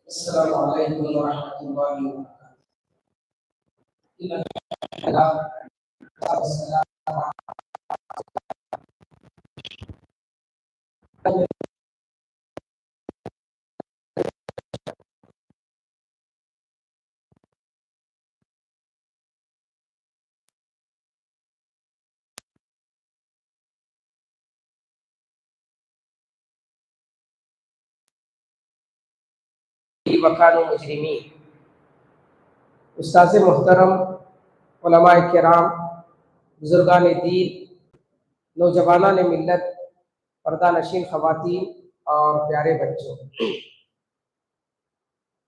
السلام علیکم ورحمۃ اللہ وبرکاتہ۔ وکانوا مجرمین۔ استاذ محترم، علماء کرام، بزرگان دین، نوجوانان ملت، پردہ نشین خواتین اور پیارے بچوں،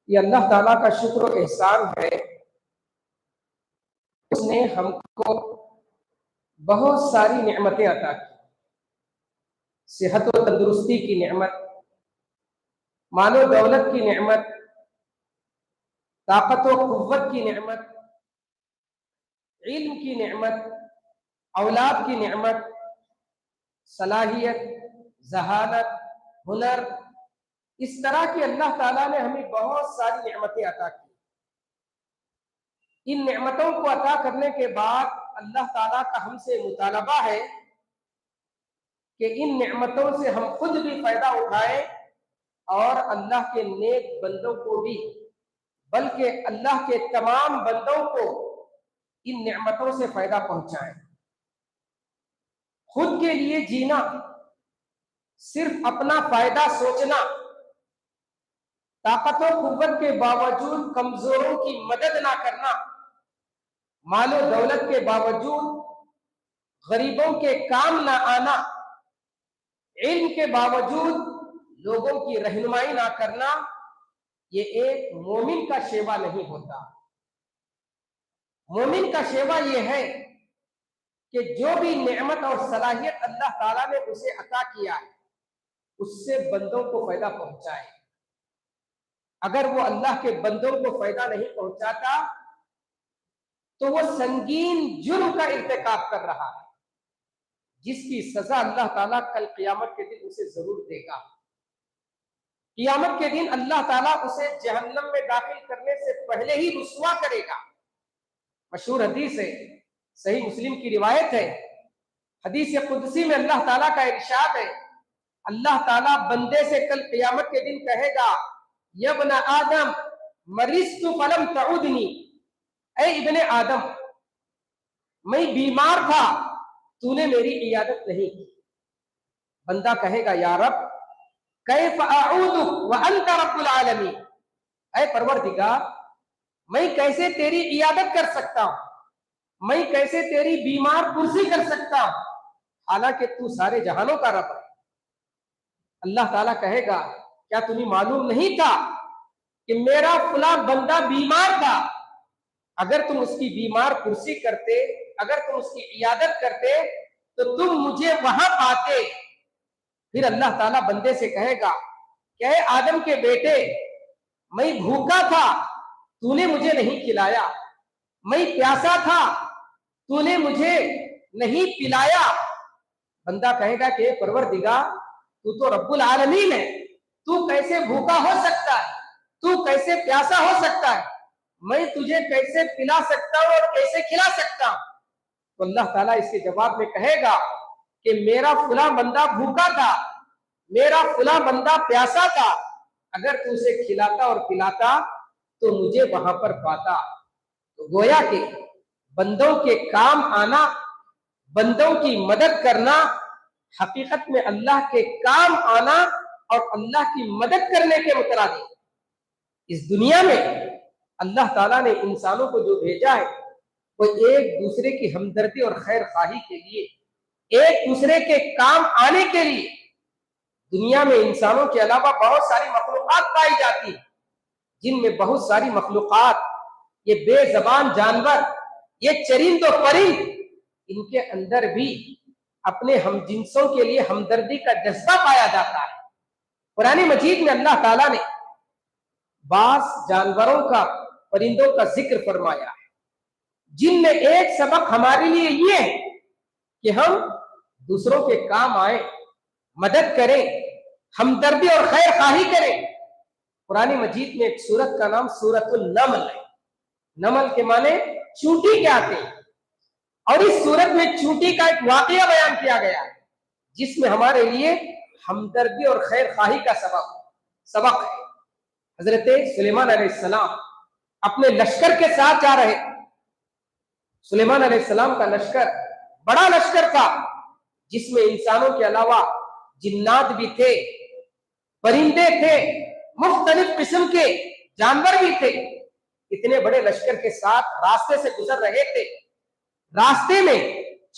یہ اللہ تعالیٰ کا شکر و احسان ہے، اس نے ہم کو بہت ساری نعمتیں عطا کی۔ صحت و تندرستی کی نعمت، مال و دولت کی نعمت، طاقت و قوت کی نعمت، علم کی نعمت، اولاد کی نعمت، صلاحیت، ذہانت، ہنر، اس طرح کی اللہ تعالیٰ نے ہمیں بہت ساری نعمتیں عطا کی۔ ان نعمتوں کو عطا کرنے کے بعد اللہ تعالیٰ کا ہم سے مطالبہ ہے کہ ان نعمتوں سے ہم خود بھی فائدہ اٹھائیں اور اللہ کے نیک بندوں کو بھی، بلکہ اللہ کے تمام بندوں کو ان نعمتوں سے فائدہ پہنچائیں۔ خود کے لیے جینا، صرف اپنا فائدہ سوچنا، طاقت و قوت کے باوجود کمزوروں کی مدد نہ کرنا، مال و دولت کے باوجود غریبوں کے کام نہ آنا، علم کے باوجود لوگوں کی رہنمائی نہ کرنا، یہ ایک مومن کا شیوا نہیں ہوتا۔ مومن کا شیوا یہ ہے کہ جو بھی نعمت اور صلاحیت اللہ تعالیٰ نے اسے عطا کیا ہے، اس سے بندوں کو فائدہ پہنچائے۔ اگر وہ اللہ کے بندوں کو فائدہ نہیں پہنچاتا تو وہ سنگین جرم کا ارتکاب کر رہا ہے، جس کی سزا اللہ تعالیٰ کل قیامت کے دن اسے ضرور دے گا۔ قیامت کے دن اللہ تعالیٰ اسے جہنم میں داخل کرنے سے پہلے ہی رسوا کرے گا۔ مشہور حدیث ہے، صحیح مسلم کی روایت ہے، حدیث قدسی میں اللہ تعالیٰ کا ارشاد ہے، اللہ تعالیٰ بندے سے کل قیامت کے دن کہے گا، یا ابن آدم مرضت فلم تعودنی، اے ابن آدم میں بیمار تھا، تو نے میری عیادت نہیں کی۔ بندہ کہے گا، یا رب کیف اعودک وانت رب العالمین، اے پروردگار میں کیسے تیری عیادت کر سکتا ہوں، میں کیسے تیری بیمار پرسی کر سکتا ہوں، حالانکہ تو سارے جہانوں کا رب ہے۔ اللہ تعالیٰ کہے گا، کیا تمہیں معلوم نہیں تھا کہ میرا فلاں بندہ بیمار تھا؟ اگر تم اس کی بیمار پرسی کرتے، اگر تم اس کی عیادت کرتے تو تم مجھے وہاں پاتے۔ پھر اللہ تعالیٰ بندے سے کہے گا کہ اے آدم کے بیٹے میں بھوکا تھا، تو نے مجھے نہیں کھلایا، میں پیاسا تھا، تو نے مجھے نہیں پلایا۔ بندہ کہے گا کہ اے پروردگار تو رب العالمین ہے، تو کیسے بھوکا ہو سکتا ہے، تو کیسے پیاسا ہو سکتا ہے، میں تجھے کیسے پلا سکتا ہوں اور کیسے کھلا سکتا ہوں؟ تو اللہ تعالیٰ اس کے جواب میں کہے گا کہ میرا فلاں بندہ بھوکا تھا، میرا فلاں بندہ پیاسا تھا، اگر تو اسے کھلاتا اور پلاتا تو مجھے وہاں پر پاتا۔ تو گویا کہ بندوں کے کام آنا، بندوں کی مدد کرنا، حقیقت میں اللہ کے کام آنا اور اللہ کی مدد کرنے کے مترادف۔ اس دنیا میں اللہ تعالیٰ نے انسانوں کو جو بھیجا ہے وہ ایک دوسرے کی ہمدردی اور خیر خواہی کے لیے، ایک دوسرے کے کام آنے کے لیے۔ دنیا میں انسانوں کے علاوہ بہت ساری مخلوقات پائی جاتی ہیں، جن میں بہت ساری مخلوقات، یہ بے زبان جانور، یہ چرند و پرند، ان کے اندر بھی اپنے ہم جنسوں کے لیے ہمدردی کا جذبہ پایا جاتا ہے۔ قرآن مجید میں اللہ تعالیٰ نے بعض جانوروں کا، پرندوں کا ذکر فرمایا ہے، جن میں ایک سبق ہمارے لیے یہ ہے کہ ہم دوسروں کے کام آئیں، مدد کریں، ہمدردی اور خیر خواہی کریں۔ قرآن مجید میں ایک سورت کا نام سورۃ النمل ہے. نمل کے معنی چونٹی کے آتے ہیں. اور اس سورت میں چونٹی کا ایک واقعہ بیان کیا گیا ہے جس میں ہمارے لیے ہمدردی اور خیر خواہی کا سبق ہے. حضرت سلیمان علیہ السلام اپنے لشکر کے ساتھ جا رہے. سلیمان علیہ السلام کا لشکر بڑا لشکر تھا جس میں انسانوں کے علاوہ جنات بھی تھے, پرندے تھے, مختلف قسم کے جانور بھی تھے. اتنے بڑے لشکر کے ساتھ راستے سے گزر رہے تھے. راستے میں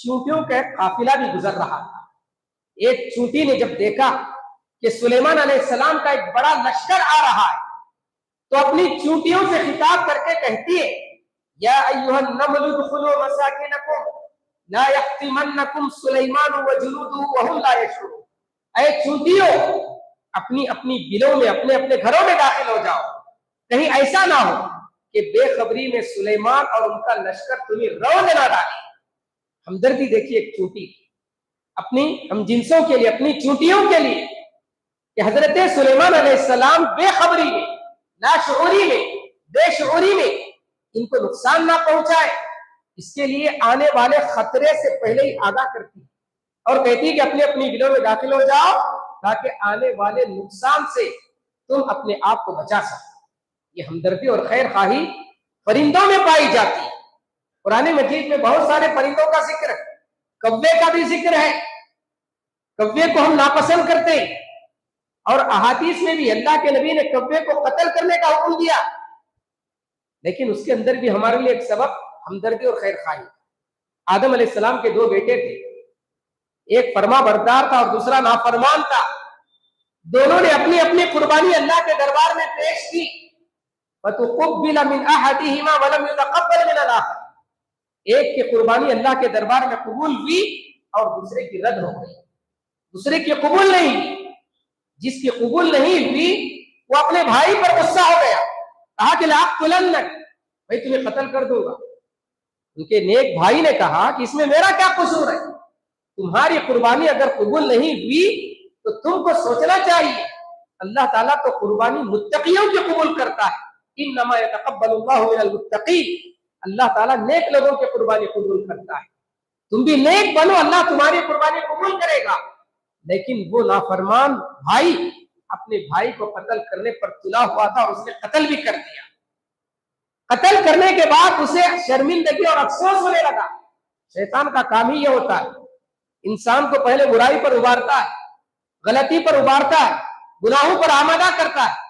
چونٹیوں کا ایک قافلہ بھی گزر رہا تھا. ایک چونٹی نے جب دیکھا کہ سلیمان علیہ السلام کا ایک بڑا لشکر آ رہا ہے تو اپنی چونٹیوں سے خطاب کر کے کہتی ہے, یا ایھا النمل ادخلوا مساکنکم لا یحطمنکم سلیمان وجنودہ وهم لا یشعرون. اے چونٹیوں, اپنی اپنی بلوں میں اپنے اپنے گھروں میں داخل ہو جاؤ. کہیں ایسا نہ ہو کہ بے خبری میں سلیمان اور ان کا لشکر تمہیں رونق نہ ڈالے. ہمدردی دیکھیے ایک چونٹی اپنی ہم جنسوں کے لیے, اپنی چونٹیوں کے لیے, کہ حضرت سلیمان علیہ السلام بے خبری میں, لاشعوری میں, بے شعوری میں ان کو نقصان نہ پہنچائے. اس کے لیے آنے والے خطرے سے پہلے ہی آگاہ کرتی اور کہتی کہ اپنی اپنی بلوں میں داخل ہو جاؤ تاکہ آنے والے نقصان سے تم اپنے آپ کو بچا سکو. یہ ہمدردی اور خیر خواہی پرندوں میں پائی جاتی ہے. قرآن مجید میں بہت سارے پرندوں کا ذکر ہے, کوے کا بھی ذکر ہے. کوے کو ہم ناپسند کرتے ہیں اور احادیث میں بھی اللہ کے نبی نے کوے کو قتل کرنے کا حکم دیا, لیکن اس کے اندر بھی ہمارے لیے ایک سبق ہمدردی اور خیر خواہی. آدم علیہ السلام کے 2 بیٹے تھے, ایک فرما بردار تھا اور دوسرا نافرمان تھا. دونوں نے اپنی اپنی قربانی اللہ کے دربار میں پیش کی. فَتُقُبِّلَ مِنْ أَحَدِهِمَا وَلَمْ يُتَقَبَّلْ مِنَ الْآخَرِ. ایک کی قربانی اللہ کے دربار میں قبول ہوئی اور دوسرے کی رد ہو گئی. دوسرے کی قبول نہیں ہوئی. جس کی قبول نہیں ہوئی وہ اپنے بھائی پر غصہ ہو گیا, کہا کہ لَأَقْتُلَنَّكَ, میں تمہیں قتل کر دوں گا. ان کے نیک بھائی نے کہا کہ اس میں میرا کیا قصور ہے؟ تمہاری قربانی اگر قبول نہیں ہوئی تو تم کو سوچنا چاہیے. اللہ تعالیٰ تو قربانی متقیوں کی قبول کرتا ہے. انما يتقبل اللہ من المتقین. اللہ تعالیٰ نیک لوگوں کی قربانی قبول کرتا ہے. تم بھی نیک بنو, اللہ تمہاری قربانی قبول کرے گا. لیکن وہ نافرمان بھائی اپنے بھائی کو قتل کرنے پر تلا ہوا تھا اور اس نے قتل بھی کر دیا. قتل کرنے کے بعد اسے شرمندگی اور افسوس ہونے لگا. شیطان کا کام ہی یہ ہوتا ہے, انسان کو پہلے برائی پر ابھارتا ہے, غلطی پر ابھارتا ہے, گناہوں پر آمادہ کرتا ہے.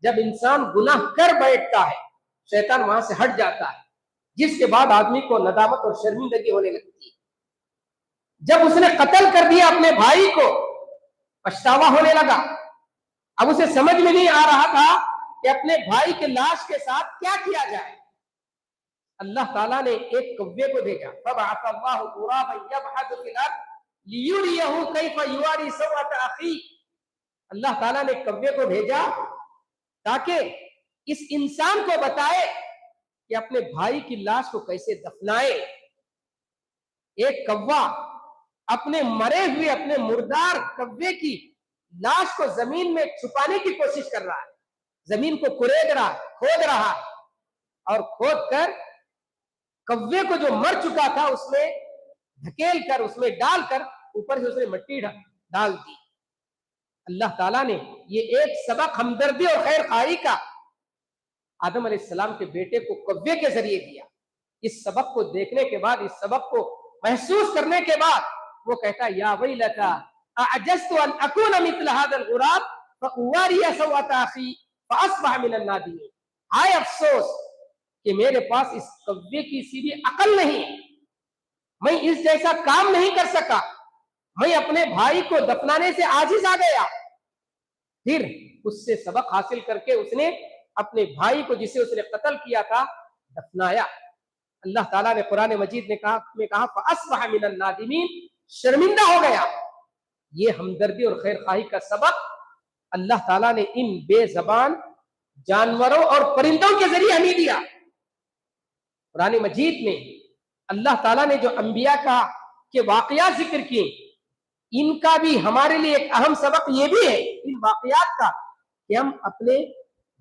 جب انسان گناہ کر بیٹھتا ہے شیطان وہاں سے ہٹ جاتا ہے, جس کے بعد آدمی کو ندامت اور شرمندگی ہونے لگتی ہے. جب اس نے قتل کر دیا اپنے بھائی کو, پچھتاوا ہونے لگا. اب اسے سمجھ میں نہیں آ رہا تھا کہ اپنے بھائی کے لاش کے ساتھ کیا کیا جائے. اللہ تعالیٰ نے ایک کوے کو بھیجا. فَبَعَثَ اللَّهُ غُرَابًا يَبْحَثُ فِي الْأَرْضِ لِيُرِيَهُ كَيْفَ يُوَارِي سَوْءَةَ أَخِيهِ. اللہ تعالیٰ نے کوے کو بھیجا تاکہ اس انسان کو بتائے کہ اپنے بھائی کی لاش کو کیسے دفنائے. ایک کوا اپنے مرے ہوئے, اپنے مردار کوے کی لاش کو زمین میں چھپانے کی کوشش کر رہا ہے. زمین کو کھود رہا ہے اور کھود کر کوے کو جو مر چکا تھا اس میں دھکیل کر, اس میں ڈال کر اوپر سے اس نے مٹی ڈال دی. اللہ تعالیٰ نے یہ ایک سبق ہمدردی اور خیر خواہی کا آدم علیہ السلام کے بیٹے کو کوے کے ذریعے دیا. اس سبق کو دیکھنے کے بعد, اس سبق کو محسوس کرنے کے بعد وہ کہتا یا ویلتا اعجزت ان اکون مثل هذا الغراب فاواری سوءة اخی فاصبح من النادمین. ہائے افسوس کہ میرے پاس اس کوے کی سیدھی عقل نہیں, میں اس جیسا کام نہیں کر سکا, میں اپنے بھائی کو دفنانے سے عاجز آ گیا. پھر اس سے سبق حاصل کر کے اس نے اپنے بھائی کو جسے اس نے قتل کیا تھا دفنایا. اللہ تعالیٰ نے قرآن مجید نے کہا فَأَصْبَحَ مِنَ النَّادِمِينَ, شرمندہ ہو گیا. یہ ہمدردی اور خیر خواہی کا سبق اللہ تعالیٰ نے ان بے زبان جانوروں اور پرندوں کے ذریعے ہمیں دیا. قرآن مجید میں اللہ تعالیٰ نے جو انبیاء کے واقعات ذکر کیے, ان کا بھی ہمارے لیے ایک اہم سبق یہ بھی ہے ان واقعات کا کہ ہم اپنے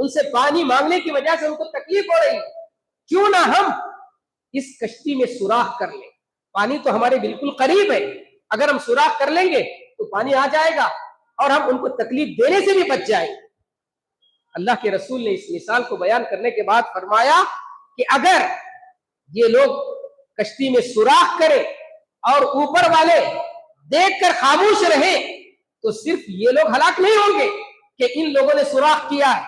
ان سے پانی مانگنے کی وجہ سے ان کو تکلیف ہو رہی ہے، کیوں نہ ہم اس کشتی میں سوراخ کر لیں؟ پانی تو ہمارے بالکل قریب ہے، اگر ہم سوراخ کر لیں گے تو پانی آ جائے گا اور ہم ان کو تکلیف دینے سے بھی بچ جائیں گے۔ اللہ کے رسول نے اس مثال کو بیان کرنے کے بعد فرمایا کہ اگر یہ لوگ کشتی میں سوراخ کریں اور اوپر والے دیکھ کر خاموش رہیں تو صرف یہ لوگ ہلاک نہیں ہوں گے کہ ان لوگوں نے سوراخ کیا ہے،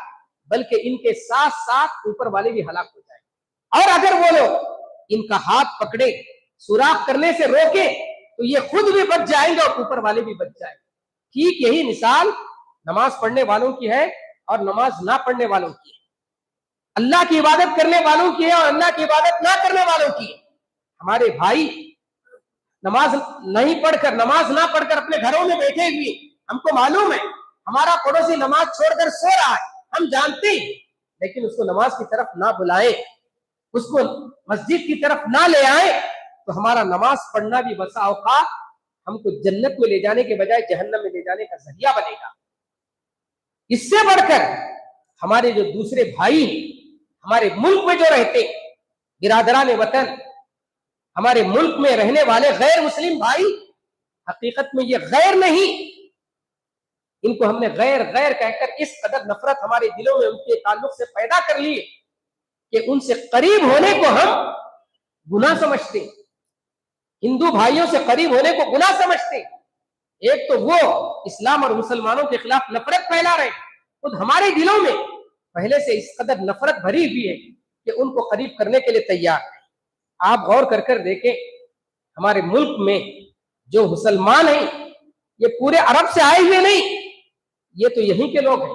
بلکہ ان کے ساتھ ساتھ اوپر والے بھی ہلاک ہو جائیں گے۔ اور اگر وہ لوگ ان کا ہاتھ پکڑے، سوراخ کرنے سے روکے، تو یہ خود بھی بچ جائیں گے اور اوپر والے بھی بچ جائیں گے۔ ٹھیک یہی مثال نماز پڑھنے والوں کی ہے اور نماز نہ پڑھنے والوں کی ہے، اللہ کی عبادت کرنے والوں کی ہے اور اللہ کی عبادت نہ کرنے والوں کی ہے۔ ہمارے بھائی نماز نہیں پڑھ کر، نماز نہ پڑھ کر اپنے گھروں میں بیٹھے ہوئے، ہم کو معلوم ہے ہمارا پڑوسی نماز چھوڑ کر سو رہا ہے، ہم جانتے ہیں، لیکن اس کو نماز کی طرف نہ بلائیں، اس کو مسجد کی طرف نہ لے آئیں، تو ہمارا نماز پڑھنا بھی بسا اوقات ہم کو جنت میں لے جانے کے بجائے جہنم میں لے جانے کا ذریعہ بنے گا۔ اس سے بڑھ کر ہمارے جو دوسرے بھائی ہیں، ہمارے ملک میں جو رہتے برادران وطن، ہمارے ملک میں رہنے والے غیر مسلم بھائی، حقیقت میں یہ غیر نہیں، ان کو ہم نے غیر غیر کہہ کر اس قدر نفرت ہمارے دلوں میں ان کے تعلق سے پیدا کر لی کہ ان سے قریب ہونے کو ہم گناہ سمجھتے ہیں، ہندو بھائیوں سے قریب ہونے کو گناہ سمجھتے ہیں۔ ایک تو وہ اسلام اور مسلمانوں کے خلاف نفرت پھیلا رہے، خود ہمارے دلوں میں پہلے سے اس قدر نفرت بھری ہوئی ہے کہ ان کو قریب کرنے کے لیے تیار ہے۔ آپ غور کر کر دیکھیں، ہمارے ملک میں جو مسلمان ہیں یہ پورے عرب سے آئے ہوئے نہیں، یہ تو یہیں کے لوگ ہیں۔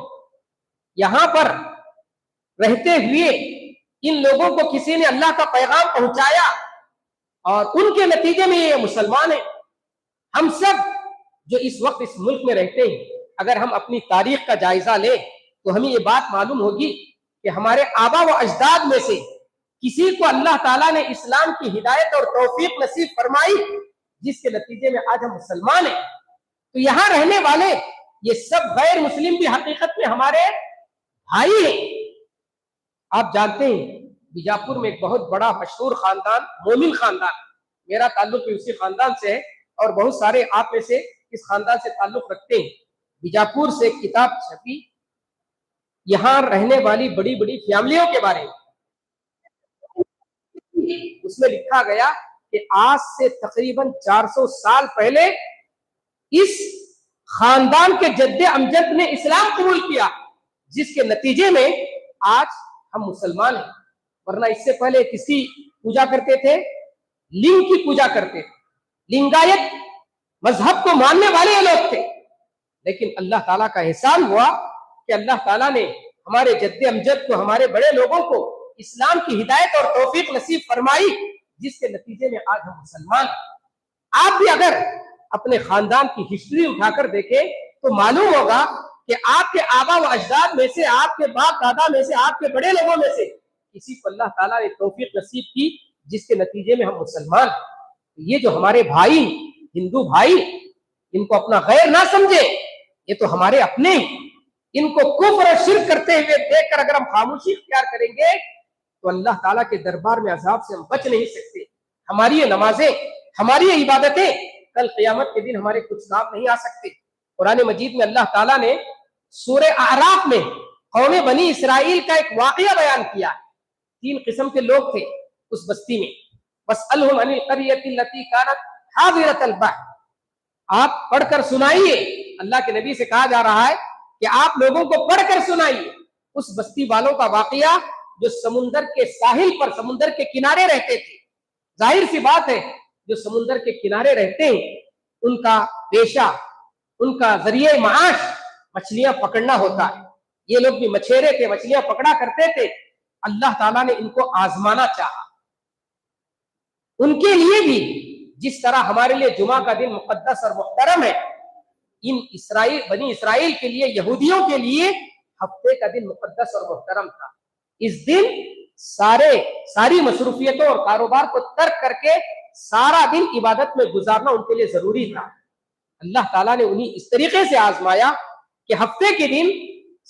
یہاں پر رہتے ہوئے ان لوگوں کو کسی نے اللہ کا پیغام پہنچایا اور ان کے نتیجے میں یہ مسلمان ہیں۔ ہم سب جو اس وقت اس ملک میں رہتے ہیں، اگر ہم اپنی تاریخ کا جائزہ لیں تو ہمیں یہ بات معلوم ہوگی کہ ہمارے آبا و اجداد میں سے کسی کو اللہ تعالیٰ نے اسلام کی ہدایت اور توفیق نصیب فرمائی، جس کے نتیجے میں آج ہم مسلمان ہیں۔ تو یہاں رہنے والے یہ سب غیر مسلم بھی حقیقت میں ہمارے بھائی ہیں۔ آپ جانتے ہیں بیجاپور میں ایک بہت بڑا مشہور خاندان مومن خاندان، میرا تعلق بھی اسی خاندان سے ہے اور بہت سارے آپ میں سے اس خاندان سے تعلق رکھتے ہیں۔ بیجاپور سے ایک کتاب چھپی یہاں رہنے والی بڑی بڑی فیملیوں کے بارے میں، اس میں لکھا گیا کہ آج سے تقریباً 400 سال پہلے اس خاندان کے جد امجد نے اسلام قبول کیا، جس کے نتیجے میں آج ہم مسلمان ہیں۔ ورنہ اس سے پہلے کسی پوجا کرتے تھے، لنگ کی پوجا کرتے تھے، لنگایت مذہب کو ماننے والے یہ لوگ تھے۔ لیکن اللہ تعالیٰ کا احسان ہوا کہ اللہ تعالیٰ نے ہمارے جد امجد کو، ہمارے بڑے لوگوں کو اسلام کی ہدایت اور توفیق نصیب فرمائی، جس کے نتیجے میں آج ہم مسلمان ہیں۔ آپ بھی اگر اپنے خاندان کی ہسٹری اٹھا کر دیکھیں تو معلوم ہوگا کہ آپ کے آبا و اجداد میں سے، آپ کے باپ دادا میں سے، آپ کے بڑے لوگوں میں سے کسی کو اللہ تعالیٰ نے توفیق نصیب کی، جس کے نتیجے میں ہم مسلمان ہیں۔ یہ جو ہمارے بھائی ہندو بھائی، ان کو اپنا غیر نہ سمجھے، یہ تو ہمارے اپنے ہیں۔ ان کو کفر اور شرک کرتے ہوئے دیکھ کر اگر ہم خاموشی اختیار کریں گے تو اللہ تعالیٰ کے دربار میں عذاب سے ہم بچ نہیں سکتے۔ ہماری یہ نمازیں، ہماری یہ عبادتیں کل قیامت کے دن ہمارے کچھ کام نہیں آ سکتے۔ قرآن مجید میں اللہ تعالیٰ نے سورہ اعراف میں قوم بنی اسرائیل کا ایک واقعہ بیان کیا ہے۔ 3 قسم کے لوگ تھے اس بستی میں۔ وَاسْأَلْهُمْ عَنِ الْقَرْيَةِ الَّتِي كَانَتْ حَاضِرَةَ الْبَحْرِ، آپ پڑھ کر سنائیے، اللہ کے نبی سے کہا جا رہا ہے کہ آپ لوگوں کو پڑھ کر سنائیے اس بستی والوں کا واقعہ جو سمندر کے ساحل پر، سمندر کے کنارے رہتے تھے۔ ظاہر سی بات ہے جو سمندر کے کنارے رہتے ہیں ان کا پیشہ، ان کا ذریعہ معاش مچھلیاں پکڑنا ہوتا ہے۔ یہ لوگ بھی مچھیرے تھے، مچھلیاں پکڑا کرتے تھے۔ اللہ تعالیٰ نے ان کو آزمانا چاہا۔ ان کے لیے بھی جس طرح ہمارے لیے جمعہ کا دن مقدس اور محترم ہے، ان بنی اسرائیل کے لیے، یہودیوں کے لیے ہفتے کا دن مقدس اور محترم تھا۔ اس دن ساری مصروفیتوں اور کاروبار کو ترک کر کے سارا دن عبادت میں گزارنا ان کے لیے ضروری تھا۔ اللہ تعالیٰ نے انہیں اس طریقے سے آزمایا کہ ہفتے کے دن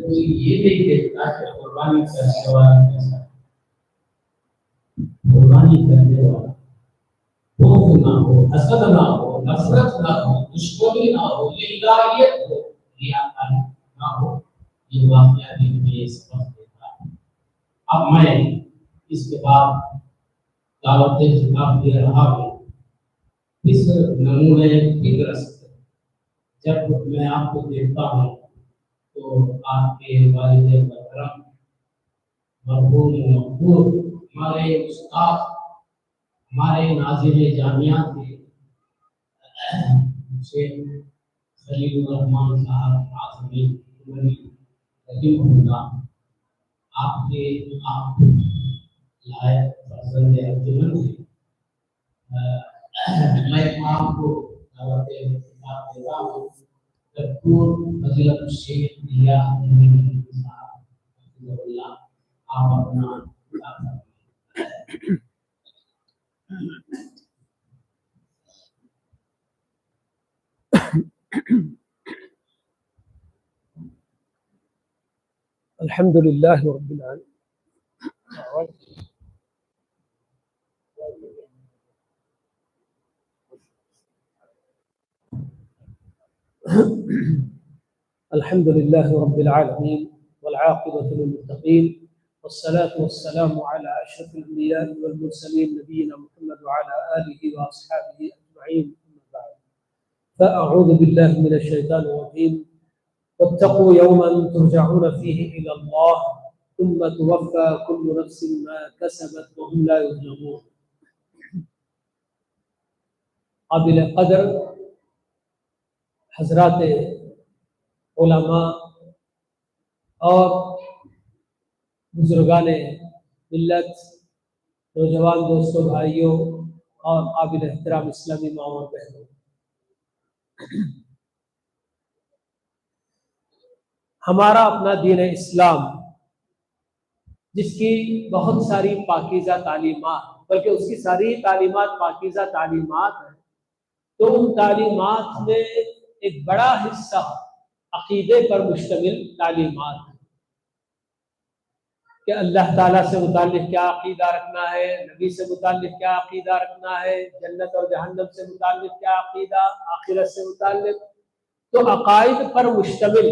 کوئی یہ نہیں دیکھتا کہ قربانی کرنے والا کیسا ہے، قربانی کرنے والا بغض نہ ہو، حسد نہ ہو، نفرت نہ ہو، دشمنی نہ ہو، للہیت ہو، ریاکاری نہ ہو، یہ واقعہ بھی ہمیں یہ سبق دیتا ہے۔ اب میں اس کے بعد دعوت خطاب دے رہا ہوں اس نمونے فکر سے۔ جب میں آپ کو دیکھتا ہوں تو آپ کے والد محترم مرحوم مقبول ہمارے استاد ہمارے ناظر جامعہ تھے شیخ خلیل الرحمان صاحب عاصمی رحمہ اللہ، آپ کے آپ لائق فرزند ارجمند تھے۔ میں آپ کو دعوت خطاب دیتا ہوں۔ دکتور فضیلت الشیخ دیا صاحب حفظہ اللہ، آپ اپنا الحمد للہ رب العالمین۔ الحمد للہ رب العالمین والعاقبۃ للمتقین والصلاة والسلام على اشرف الانبیاء والمرسلین نبینا محمد وعلى آلہ واصحابہ اجمعین، اما بعد فاعوذ باللہ من الشیطان الرجیم واتقوا یوما ترجعون فیہ الی اللہ ثم توفى كل نفس ما كسبت وهم لا يظلمون۔ قابل قدر حضرات علماء اور بزرگان ملت، نوجوان دوستوں، بھائیوں اور قابل احترام اسلامی ماؤں اور بہنوں، ہمارا اپنا دین اسلام جس کی بہت ساری پاکیزہ تعلیمات، بلکہ اس کی ساری تعلیمات پاکیزہ تعلیمات ہیں، تو ان تعلیمات میں ایک بڑا حصہ عقیدے پر مشتمل تعلیمات ہیں کہ اللہ تعالیٰ سے متعلق کیا عقیدہ رکھنا ہے، نبی سے متعلق کیا عقیدہ رکھنا ہے، جنت اور جہنم سے متعلق کیا عقیدہ، آخرت سے متعلق، تو عقائد پر مشتمل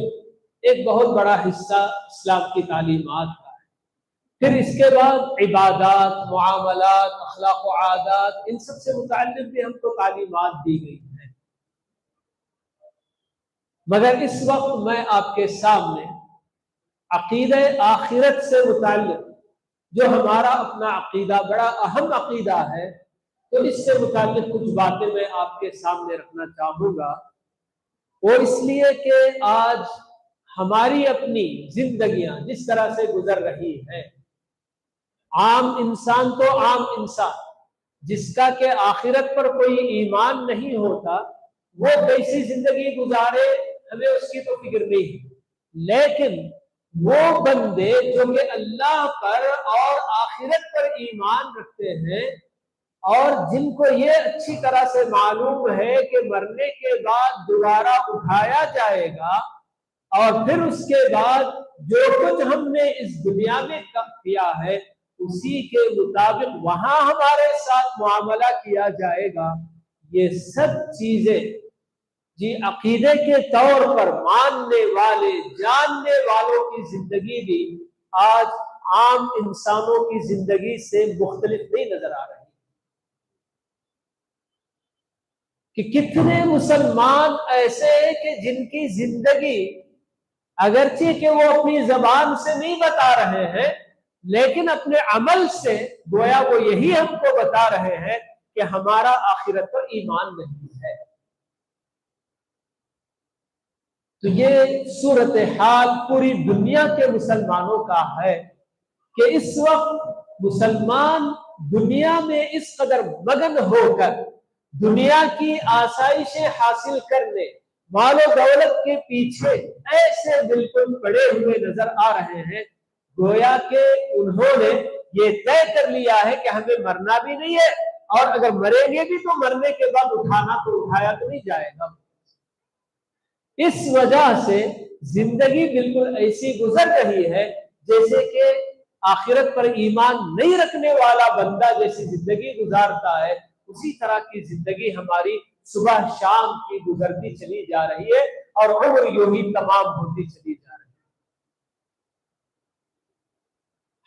ایک بہت بڑا حصہ اسلام کی تعلیمات کا ہے۔ پھر اس کے بعد عبادات، معاملات، اخلاق و عادات، ان سب سے متعلق بھی ہم کو تعلیمات دی گئی ہیں۔ مگر اس وقت میں آپ کے سامنے عقیدہ آخرت سے متعلق جو ہمارا اپنا عقیدہ، بڑا اہم عقیدہ ہے، تو اس سے متعلق کچھ باتیں میں آپ کے سامنے رکھنا چاہوں گا۔ وہ اس لیے کہ آج ہماری اپنی زندگیاں جس طرح سے گزر رہی ہیں، عام انسان تو عام انسان جس کا کہ آخرت پر کوئی ایمان نہیں ہوتا، وہ کیسی زندگی گزارے ہمیں اس کی تو فکر نہیں ہے، لیکن وہ بندے جو کہ اللہ پر اور آخرت پر ایمان رکھتے ہیں اور جن کو یہ اچھی طرح سے معلوم ہے کہ مرنے کے بعد دوبارہ اٹھایا جائے گا اور پھر اس کے بعد جو کچھ ہم نے اس دنیا میں کیا ہے اسی کے مطابق وہاں ہمارے ساتھ معاملہ کیا جائے گا، یہ سب چیزیں جی عقیدے کے طور پر ماننے والے، جاننے والوں کی زندگی بھی آج عام انسانوں کی زندگی سے مختلف نہیں نظر آ رہی کہ کتنے مسلمان ایسے ہیں کہ جن کی زندگی اگرچہ کہ وہ اپنی زبان سے نہیں بتا رہے ہیں لیکن اپنے عمل سے گویا وہ یہی ہم کو بتا رہے ہیں کہ ہمارا آخرت پر ایمان نہیں ہے۔ تو یہ صورتحال پوری دنیا کے مسلمانوں کا ہے کہ اس وقت مسلمان دنیا میں اس قدر مگن ہو کر دنیا کی آسائشیں حاصل کرنے، مال و دولت کے پیچھے ایسے بالکل پڑے ہوئے نظر آ رہے ہیں گویا کہ انہوں نے یہ طے کر لیا ہے کہ ہمیں مرنا بھی نہیں ہے اور اگر مریں گے بھی تو مرنے کے بعد اٹھانا تو اٹھایا تو نہیں جائے گا۔ اس وجہ سے زندگی بالکل ایسی گزر رہی ہے جیسے کہ آخرت پر ایمان نہیں رکھنے والا بندہ جیسی زندگی گزارتا ہے، اسی طرح کی زندگی ہماری صبح شام کی گزرتی چلی جا رہی ہے اور عمر یوں ہی تمام ہوتی چلی جا رہی ہے۔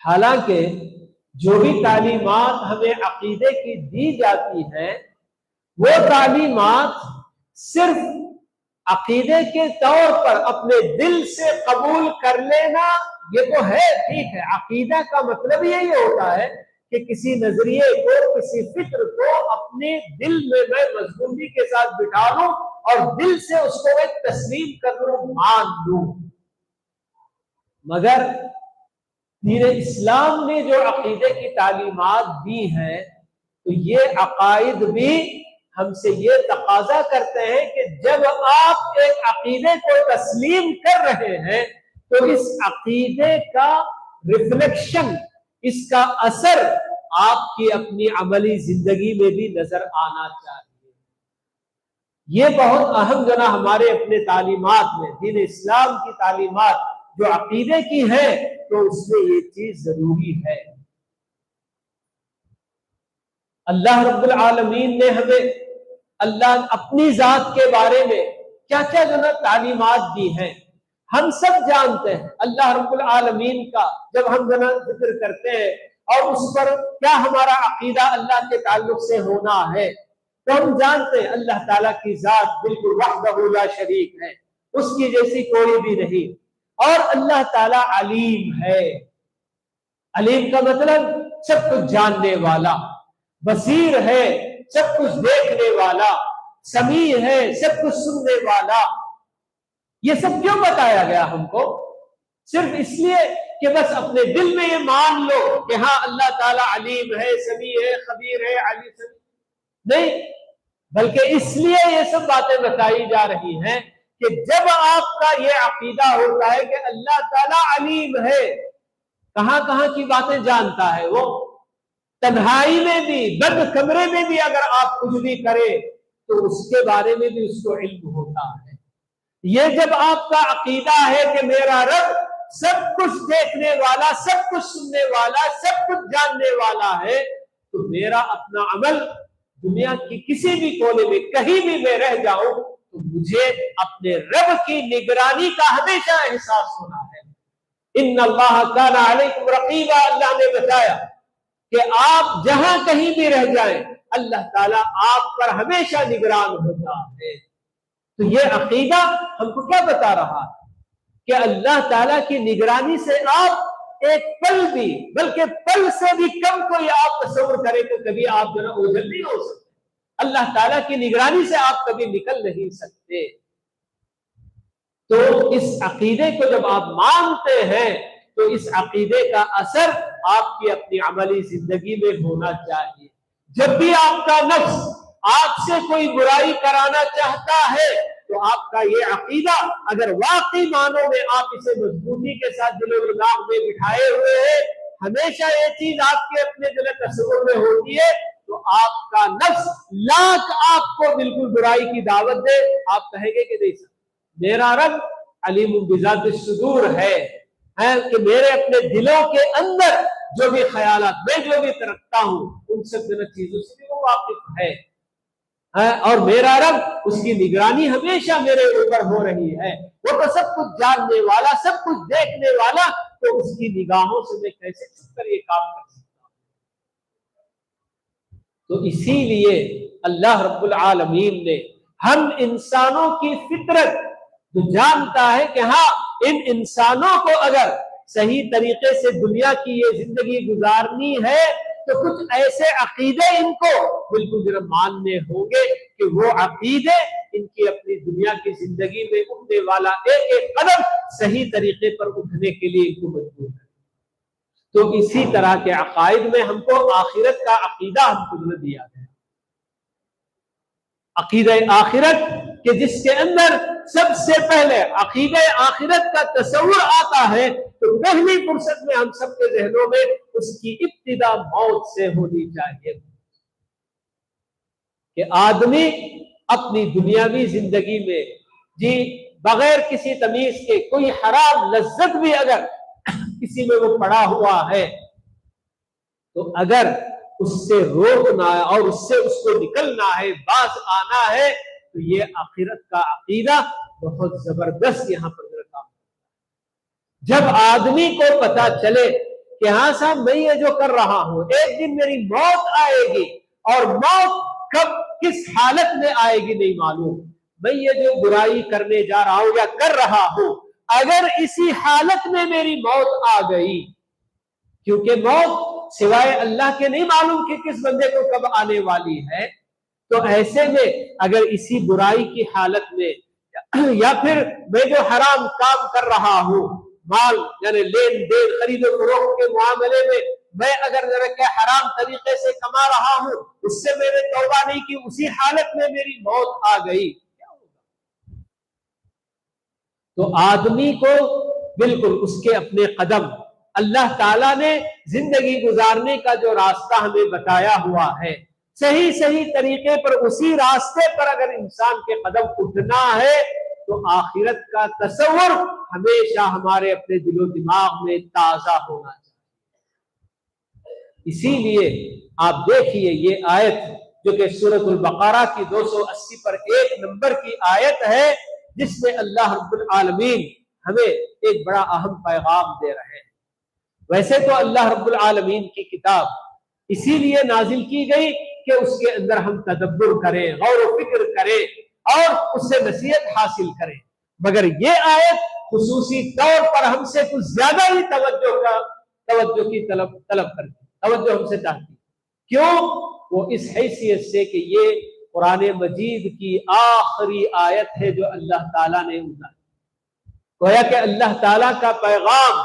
حالانکہ جو بھی تعلیمات ہمیں عقیدے کی دی جاتی ہیں وہ تعلیمات صرف عقیدے کے طور پر اپنے دل سے قبول کر لینا یہ تو ہے، ٹھیک ہے، عقیدہ کا مطلب یہی ہوتا ہے کہ کسی نظریے کو، کسی فکر کو اپنے دل میں مضبوطی کے ساتھ بٹھا لوں اور دل سے اس کو میں تسلیم کر لوں، مان لوں۔ مگر دین اسلام نے جو عقیدے کی تعلیمات دی ہیں تو یہ عقائد بھی ہم سے یہ تقاضا کرتے ہیں کہ جب آپ ایک عقیدے کو تسلیم کر رہے ہیں تو اس عقیدے کا ریفلیکشن، اس کا اثر آپ کی اپنی عملی زندگی میں بھی نظر آنا چاہیے۔ یہ بہت اہم جو نا ہمارے اپنے تعلیمات میں، دین اسلام کی تعلیمات جو عقیدے کی ہے تو اس میں یہ چیز ضروری ہے۔ اللہ رب العالمین نے ہمیں اللہ اپنی ذات کے بارے میں کیا کیا جو نا تعلیمات دی ہیں ہم سب جانتے ہیں۔ اللہ رب العالمین کا جب ہم جو نا ذکر کرتے ہیں اور اس پر کیا ہمارا عقیدہ اللہ کے تعلق سے ہونا ہے تو ہم جانتے ہیں اللہ تعالیٰ کی ذات بالکل وحدہ لا شریک ہے، اس کی جیسی کوئی بھی نہیں، اور اللہ تعالیٰ علیم ہے۔ علیم کا مطلب سب کچھ جاننے والا، بصیر ہے سب کچھ دیکھنے والا، سمیع ہے سب کچھ سننے والا۔ یہ سب کیوں بتایا گیا ہم کو؟ صرف اس لیے کہ بس اپنے دل میں یہ مان لو کہ ہاں اللہ تعالیٰ علیم ہے، سمیع ہے، خبیر ہے، علیم سمیع، نہیں، بلکہ اس لیے یہ سب باتیں بتائی جا رہی ہیں کہ جب آپ کا یہ عقیدہ ہوتا ہے کہ اللہ تعالیٰ علیم ہے، کہاں کہاں کی باتیں جانتا ہے وہ، تنہائی میں بھی، بند کمرے میں بھی اگر آپ کچھ بھی کریں تو اس کے بارے میں بھی اس کو علم ہوتا ہے۔ یہ جب آپ کا عقیدہ ہے کہ میرا رب سب کچھ دیکھنے والا، سب کچھ سننے والا، سب کچھ جاننے والا ہے تو میرا اپنا عمل دنیا کی کسی بھی کونے میں کہیں بھی میں رہ جاؤں تو مجھے اپنے رب کی نگرانی کا ہمیشہ احساس ہونا ہے۔ ان اللہ کان علیکم رقیبا، اللہ نے بتایا کہ آپ جہاں کہیں بھی رہ جائیں اللہ تعالیٰ آپ پر ہمیشہ نگران ہوتا ہے۔ تو یہ عقیدہ ہم کو کیا بتا رہا ہے کہ اللہ تعالیٰ کی نگرانی سے آپ ایک پل بھی، بلکہ پل سے بھی کم کوئی آپ تصور کریں تو کبھی آپ جو نا اوجھل نہیں ہو سکتے، اللہ تعالیٰ کی نگرانی سے آپ کبھی نکل نہیں سکتے۔ تو اس عقیدے کو جب آپ مانتے ہیں تو اس عقیدے کا اثر آپ کی اپنی عملی زندگی میں ہونا چاہیے۔ جب بھی آپ کا نفس آپ سے کوئی برائی کرانا چاہتا ہے تو آپ کا یہ عقیدہ اگر واقعی معنوں میں آپ اسے مضبوطی کے ساتھ دل و دماغ میں بٹھائے ہوئے ہیں، ہمیشہ یہ چیز آپ کے اپنے دل تصور میں ہوتی ہے تو آپ کا نفس لاکھ آپ کو بالکل برائی کی دعوت دے، آپ کہیں گے کہ نہیں سر میرا رب علیم بذات الصدور ہے کہ میرے اپنے دلوں کے اندر جو بھی خیالات میں جو بھی رکھتا ہوں ان سب چیزوں سے بھی وہ واقف ہے، اور میرا رب اس کی نگرانی ہمیشہ میرے اوپر ہو رہی ہے، وہ تو سب کچھ جاننے والا، سب کچھ دیکھنے والا، تو اس کی نگاہوں سے میں کیسے چھپ کر یہ کام کر سکتا ہوں؟ تو اسی لیے اللہ رب العالمین نے ہم انسانوں کی فطرت جو جانتا ہے کہ ہاں ان انسانوں کو اگر صحیح طریقے سے دنیا کی یہ زندگی گزارنی ہے تو کچھ ایسے عقیدے ان کو بالکل ذرا ماننے ہوں گے کہ وہ عقیدے ان کی اپنی دنیا کی زندگی میں اٹھنے والا ایک ایک قدم صحیح طریقے پر اٹھنے کے لیے ان کو مجبور ہے۔ تو اسی طرح کے عقائد میں ہم کو آخرت کا عقیدہ ہم کو دیا گیا، عقیدہ آخرت کہ جس کے اندر سب سے پہلے عقیدہ آخرت کا تصور آتا ہے تو پہلی فرصت میں ہم سب کے ذہنوں میں اس کی ابتدا موت سے ہونی چاہیے۔ کہ آدمی اپنی دنیاوی زندگی میں جی بغیر کسی تمیز کے کوئی حرام لذت بھی اگر کسی میں وہ پڑا ہوا ہے تو اگر اس سے روکنا ہے اور اس سے اس کو نکلنا ہے، باز آنا ہے، تو یہ آخرت کا عقیدہ بہت زبردست یہاں پر کام۔ جب آدمی کو پتا چلے کہ ہاں صاحب میں یہ جو کر رہا ہوں ایک دن میری موت آئے گی، اور موت کب کس حالت میں آئے گی نہیں معلوم، میں یہ جو برائی کرنے جا رہا ہوں یا کر رہا ہوں اگر اسی حالت میں میری موت آ گئی، کیونکہ موت سوائے اللہ کے نہیں معلوم کہ کس بندے کو کب آنے والی ہے، تو ایسے میں اگر اسی برائی کی حالت میں یا پھر میں جو حرام کام کر رہا ہوں، مال یعنی لین دین خرید و فروخت کے معاملے میں اگر ذرا کہ حرام طریقے سے کما رہا ہوں، اس سے میں نے توبہ نہیں کی، اسی حالت میں میری موت آ گئی، کیا ہوگا؟ تو آدمی کو بالکل اس کے اپنے قدم، اللہ تعالیٰ نے زندگی گزارنے کا جو راستہ ہمیں بتایا ہوا ہے، صحیح طریقے پر اسی راستے پر اگر انسان کے قدم اٹھنا ہے تو آخرت کا تصور ہمیشہ ہمارے اپنے دل و دماغ میں تازہ ہونا چاہیے۔ اسی لیے آپ دیکھیے یہ آیت جو کہ سورۃ البقرہ کی 280 پر 1 نمبر کی آیت ہے، جس میں اللہ رب العالمین ہمیں ایک بڑا اہم پیغام دے رہے ہیں۔ ویسے تو اللہ رب العالمین کی کتاب اسی لیے نازل کی گئی کہ اس کے اندر ہم تدبر کریں، غور و فکر کریں اور اس سے نصیحت حاصل کریں، مگر یہ آیت خصوصی طور پر ہم سے کچھ زیادہ ہی توجہ کی طلب کرتی، توجہ ہم سے چاہتی۔ کیوں؟ وہ اس حیثیت سے کہ یہ قرآن مجید کی آخری آیت ہے جو اللہ تعالیٰ نے اتاری۔ گویا کہ اللہ تعالیٰ کا پیغام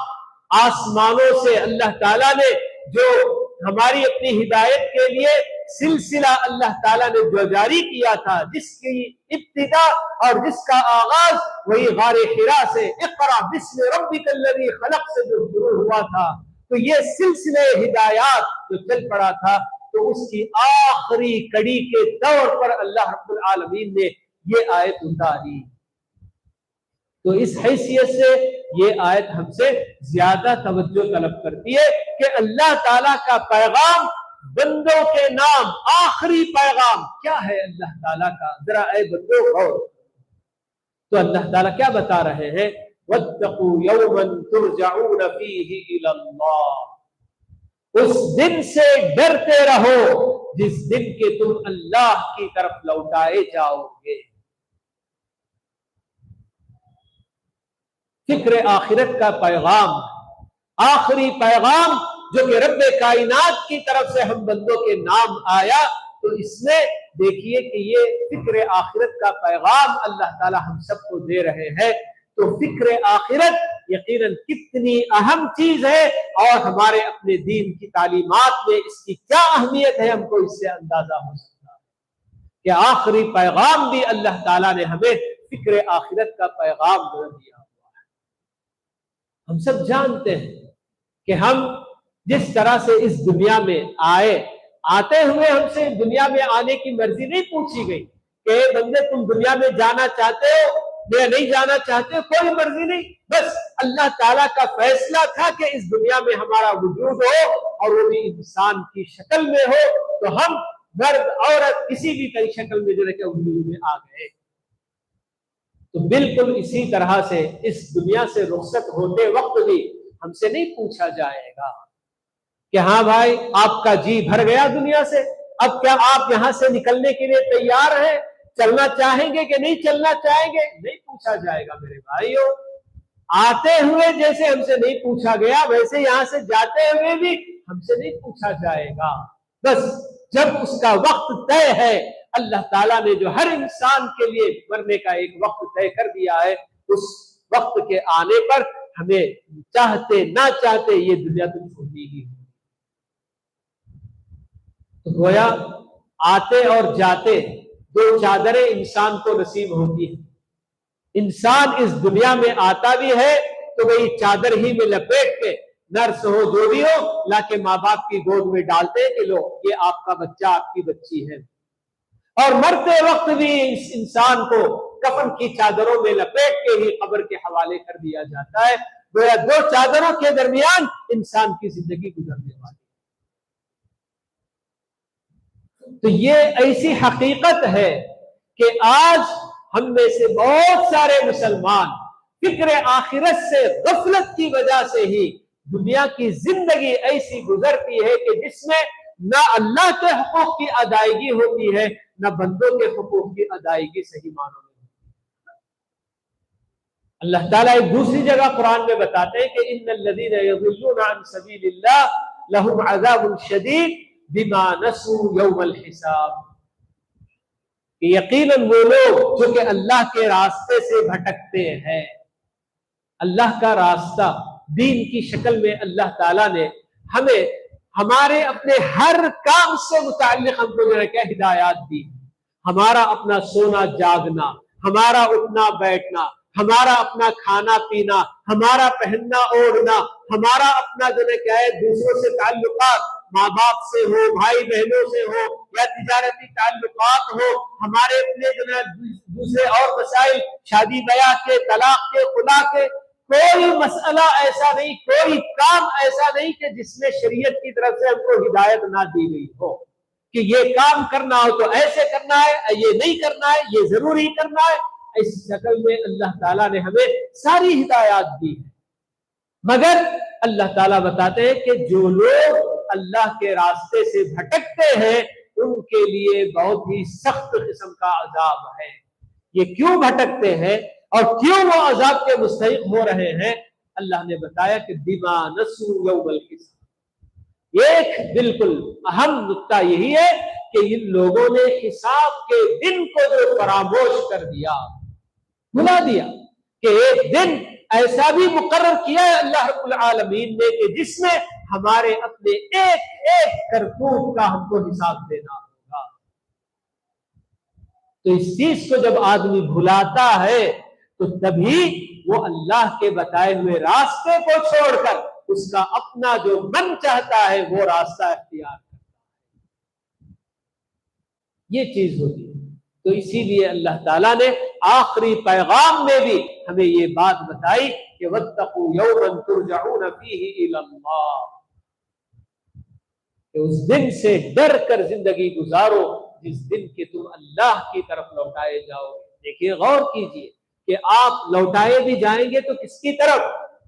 آسمانوں سے اللہ تعالیٰ نے جو ہماری اپنی ہدایت کے لیے سلسلہ اللہ تعالیٰ نے جو جاری کیا تھا، جس کی ابتدا اور جس کا آغاز وہی غار حرا سے اقرا بسم ربک الذی خلق سے جو شروع ہوا تھا، تو یہ سلسلے ہدایات جو چل پڑا تھا، تو اس کی آخری کڑی کے طور پر اللہ رب العالمین نے یہ آیت اتاری۔ تو اس حیثیت سے یہ آیت ہم سے زیادہ توجہ طلب کرتی ہے کہ اللہ تعالیٰ کا پیغام بندوں کے نام، آخری پیغام کیا ہے اللہ تعالیٰ کا، ذرا اے بندوں غور۔ تو اللہ تعالیٰ کیا بتا رہے ہیں؟ وَاتَّقُوا يَوْمًا تُرْجَعُونَ فِيهِ إِلَى اللَّهِ، اس دن سے ڈرتے رہو جس دن کے تم اللہ کی طرف لوٹائے جاؤ گے۔ فکر آخرت کا پیغام، آخری پیغام جو کہ رب کائنات کی طرف سے ہم بندوں کے نام آیا، تو اس میں دیکھیے کہ یہ فکر آخرت کا پیغام اللہ تعالی ہم سب کو دے رہے ہیں۔ تو فکر آخرت یقیناً کتنی اہم چیز ہے، اور ہمارے اپنے دین کی تعلیمات میں اس کی کیا اہمیت ہے ہم کو اس سے اندازہ ہو سکتا ہے کہ آخری پیغام بھی اللہ تعالیٰ نے ہمیں فکر آخرت کا پیغام دے دیا۔ ہم سب جانتے ہیں کہ ہم جس طرح سے اس دنیا میں آتے ہوئے ہم سے دنیا میں آنے کی مرضی نہیں پوچھی گئی کہ بندے تم دنیا میں جانا چاہتے ہو یا نہیں جانا چاہتے ہو، کوئی مرضی نہیں، بس اللہ تعالیٰ کا فیصلہ تھا کہ اس دنیا میں ہمارا وجود ہو اور وہ بھی انسان کی شکل میں ہو، تو ہم مرد عورت کسی بھی کئی شکل میں جو ہے کہ وجود میں آ گئے۔ تو بالکل اسی طرح سے اس دنیا سے رخصت ہوتے وقت بھی ہم سے نہیں پوچھا جائے گا کہ ہاں بھائی آپ کا جی بھر گیا دنیا سے، اب کیا آپ یہاں سے نکلنے کے لیے تیار ہیں، چلنا چاہیں گے کہ نہیں چلنا چاہیں گے؟ نہیں پوچھا جائے گا میرے بھائیوں۔ آتے ہوئے جیسے ہم سے نہیں پوچھا گیا، ویسے یہاں سے جاتے ہوئے بھی ہم سے نہیں پوچھا جائے گا۔ بس جب اس کا وقت طے ہے، اللہ تعالیٰ نے جو ہر انسان کے لیے مرنے کا ایک وقت طے کر دیا ہے، اس وقت کے آنے پر ہمیں چاہتے نہ چاہتے یہ دنیا تو چھوڑنی ہی ہوگی۔ تو گویا آتے اور جاتے دو چادریں انسان کو نصیب ہوتی ہیں۔ انسان اس دنیا میں آتا بھی ہے تو وہی چادر ہی میں لپیٹ کے نرس ہو جو بھی ہو لا کے ماں باپ کی گود میں ڈالتے ہیں کہ لو یہ آپ کا بچہ آپ کی بچی ہے۔ اور مرتے وقت بھی اس انسان کو کفن کی چادروں میں لپیٹ کے ہی قبر کے حوالے کر دیا جاتا ہے، گویا دو چادروں کے درمیان انسان کی زندگی گزرنے والی۔ تو یہ ایسی حقیقت ہے کہ آج ہم میں سے بہت سارے مسلمان فکر آخرت سے غفلت کی وجہ سے ہی دنیا کی زندگی ایسی گزرتی ہے کہ جس میں نہ اللہ کے حقوق کی ادائیگی ہوتی ہے، نہ بندوں کے حقوق کی ادائیگی صحیح معنوں میں ہوتی ہے۔ اللہ تعالیٰ ایک دوسری جگہ قرآن میں بتاتے ہیں کہ ان الذین یضلون عن سبیل اللہ لہم عذاب شدید بما نسوا یوم الحساب، کہ یقیناً وہ لوگ جو کہ اللہ کے راستے سے بھٹکتے ہیں، اللہ کا راستہ دین کی شکل میں اللہ تعالیٰ نے ہمیں ہمارے اپنے ہر کام سے متعلق ہم کو کیا ہدایات دی، ہمارا اپنا سونا جاگنا، ہمارا اٹھنا بیٹھنا، ہمارا اپنا کھانا پینا، ہمارا پہننا اوڑھنا، ہمارا اپنا جو ہے کیا ہے دوسروں سے تعلقات، ماں باپ سے ہو، بھائی بہنوں سے ہو، یا تجارتی تعلقات ہو، ہمارے اپنے جو ہے دوسرے اور مسائل، شادی بیاہ کے، طلاق کے، خلا کے، کوئی مسئلہ ایسا نہیں، کوئی کام ایسا نہیں کہ جس میں شریعت کی طرف سے ہم کو ہدایت نہ دی گئی ہو کہ یہ کام کرنا ہو تو ایسے کرنا ہے، یہ نہیں کرنا ہے، یہ ضروری کرنا ہے۔ اس شکل میں اللہ تعالیٰ نے ہمیں ساری ہدایات دی ہے، مگر اللہ تعالیٰ بتاتے ہیں کہ جو لوگ اللہ کے راستے سے بھٹکتے ہیں ان کے لیے بہت ہی سخت قسم کا عذاب ہے۔ یہ کیوں بھٹکتے ہیں اور کیوں وہ عذاب کے مستحق ہو رہے ہیں؟ اللہ نے بتایا کہ بما نسوا یوم الحساب۔ ایک بالکل اہم نقطہ یہی ہے کہ ان لوگوں نے حساب کے دن کو جو فراموش کر دیا، بھلا دیا کہ ایک دن ایسا بھی مقرر کیا ہے اللہ رب العالمین نے کہ جس میں ہمارے اپنے ایک ایک کرتوت کا ہم کو حساب دینا ہوگا۔ تو اس چیز کو جب آدمی بھلاتا ہے تو تبھی وہ اللہ کے بتائے ہوئے راستے کو چھوڑ کر اس کا اپنا جو من چاہتا ہے وہ راستہ اختیار کرتا ہے، یہ چیز ہوتی ہے۔ تو اسی لیے اللہ تعالیٰ نے آخری پیغام میں بھی ہمیں یہ بات بتائی کہ واتقوا یوما ترجعون فیہ الی اللہ، کہ اس دن سے ڈر کر زندگی گزارو جس دن کے تم اللہ کی طرف لوٹائے جاؤ گے۔ دیکھیے، غور کیجئے کہ آپ لوٹائے بھی جائیں گے تو کس کی طرف؟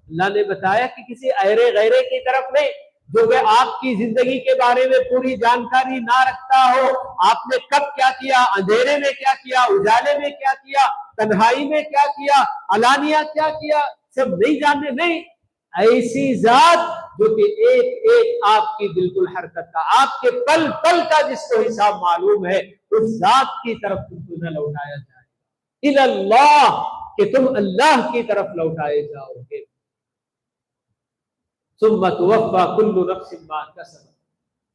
اللہ نے بتایا کہ کسی ایرے غیرے کی طرف نہیں، جو کہ آپ کی زندگی کے بارے میں پوری جانکاری نہ رکھتا ہو، آپ نے کب کیا کیا، اندھیرے میں کیا کیا، اجالے میں کیا کیا، تنہائی میں کیا کیا، علانیہ کیا کیا، سب نہیں جاننے، نہیں، ایسی ذات جو کہ ایک ایک آپ کی بالکل حرکت کا، آپ کے پل پل کا جس کو حساب معلوم ہے، اس ذات کی طرف تم کو نہ لوٹایا جائے الی اللہ، کہ تم اللہ کی طرف لوٹائے جاؤ گے۔ ثم توفی کل نفس ما کسبت،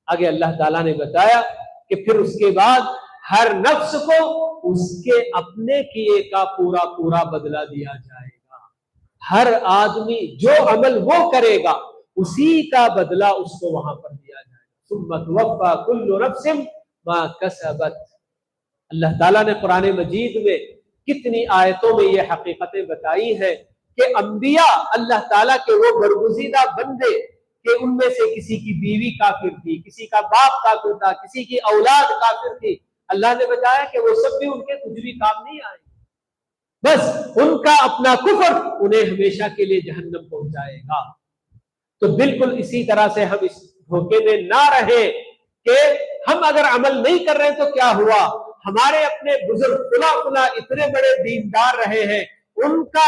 آگے اللہ تعالیٰ نے بتایا کہ پھر اس کے بعد ہر نفس کو اس کے اپنے کیے کا پورا پورا بدلہ دیا جائے گا۔ ہر آدمی جو عمل وہ کرے گا اسی کا بدلہ اس کو وہاں پر دیا جائے گا۔ ثم توفی کل نفس ما کسبت۔ اللہ تعالیٰ نے قرآن مجید میں کتنی آیتوں میں یہ حقیقتیں بتائی ہیں کہ انبیاء اللہ تعالیٰ کے وہ برگزیدہ بندے کہ ان میں سے کسی کی بیوی کافر تھی، کسی کا باپ کافر تھا، کسی کی اولاد کافر تھی، اللہ نے بتایا کہ وہ سب بھی ان کے کچھ بھی کام نہیں آئے، بس ان کا اپنا کفر انہیں ہمیشہ کے لیے جہنم پہنچائے گا۔ تو بالکل اسی طرح سے ہم اس دھوکے میں نہ رہیں کہ ہم اگر عمل نہیں کر رہے تو کیا ہوا، ہمارے اپنے بزرگ فلاں اتنے بڑے دیندار رہے ہیں، ان کا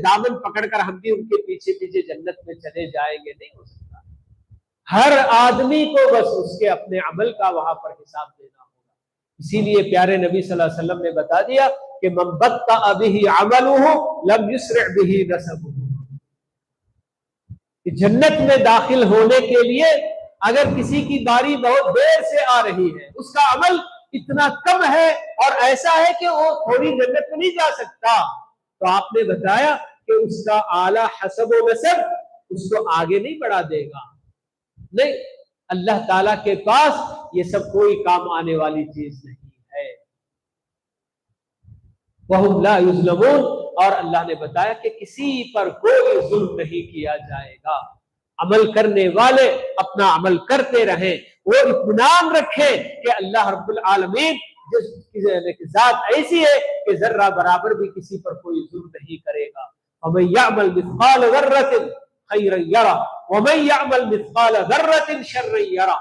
دامن پکڑ کر ہم بھی ان کے پیچھے پیچھے جنت میں چلے جائیں گے، نہیں ہو سکتا۔ ہر آدمی کو بس اس کے اپنے عمل کا وہاں پر حساب دینا ہوگا۔ اسی لیے پیارے نبی صلی اللہ علیہ وسلم نے بتا دیا کہ من بطأ به عمله لم يسرع به نسبه، کہ جنت میں داخل ہونے کے لیے اگر کسی کی باری بہت دیر سے آ رہی ہے، اس کا عمل اتنا کم ہے اور ایسا ہے کہ وہ تھوڑی جنت میں نہیں جا سکتا، تو آپ نے بتایا کہ اس کا اعلیٰ حسب و نسب اس کو آگے نہیں بڑھا دے گا۔ نہیں، اللہ تعالیٰ کے پاس یہ سب کوئی کام آنے والی چیز نہیں وَهُمْ لَا يُظْلَمُونَ، اور اللہ نے بتایا کہ کسی پر کوئی ظلم نہیں کیا جائے گا۔ عمل کرنے والے اپنا عمل کرتے رہیں، وہ اطمینان رکھیں کہ اللہ رب العالمین جس کی ذات ایسی ہے کہ ذرہ برابر بھی کسی پر کوئی ظلم نہیں کرے گا۔ وَمَن يَعْمَلْ مِثْقَالَ ذَرَّةٍ خَيْرًا يَرَهُ وَمَن يَعْمَلْ مِثْقَالَ ذَرَّةٍ شَرًّا يَرَهُ،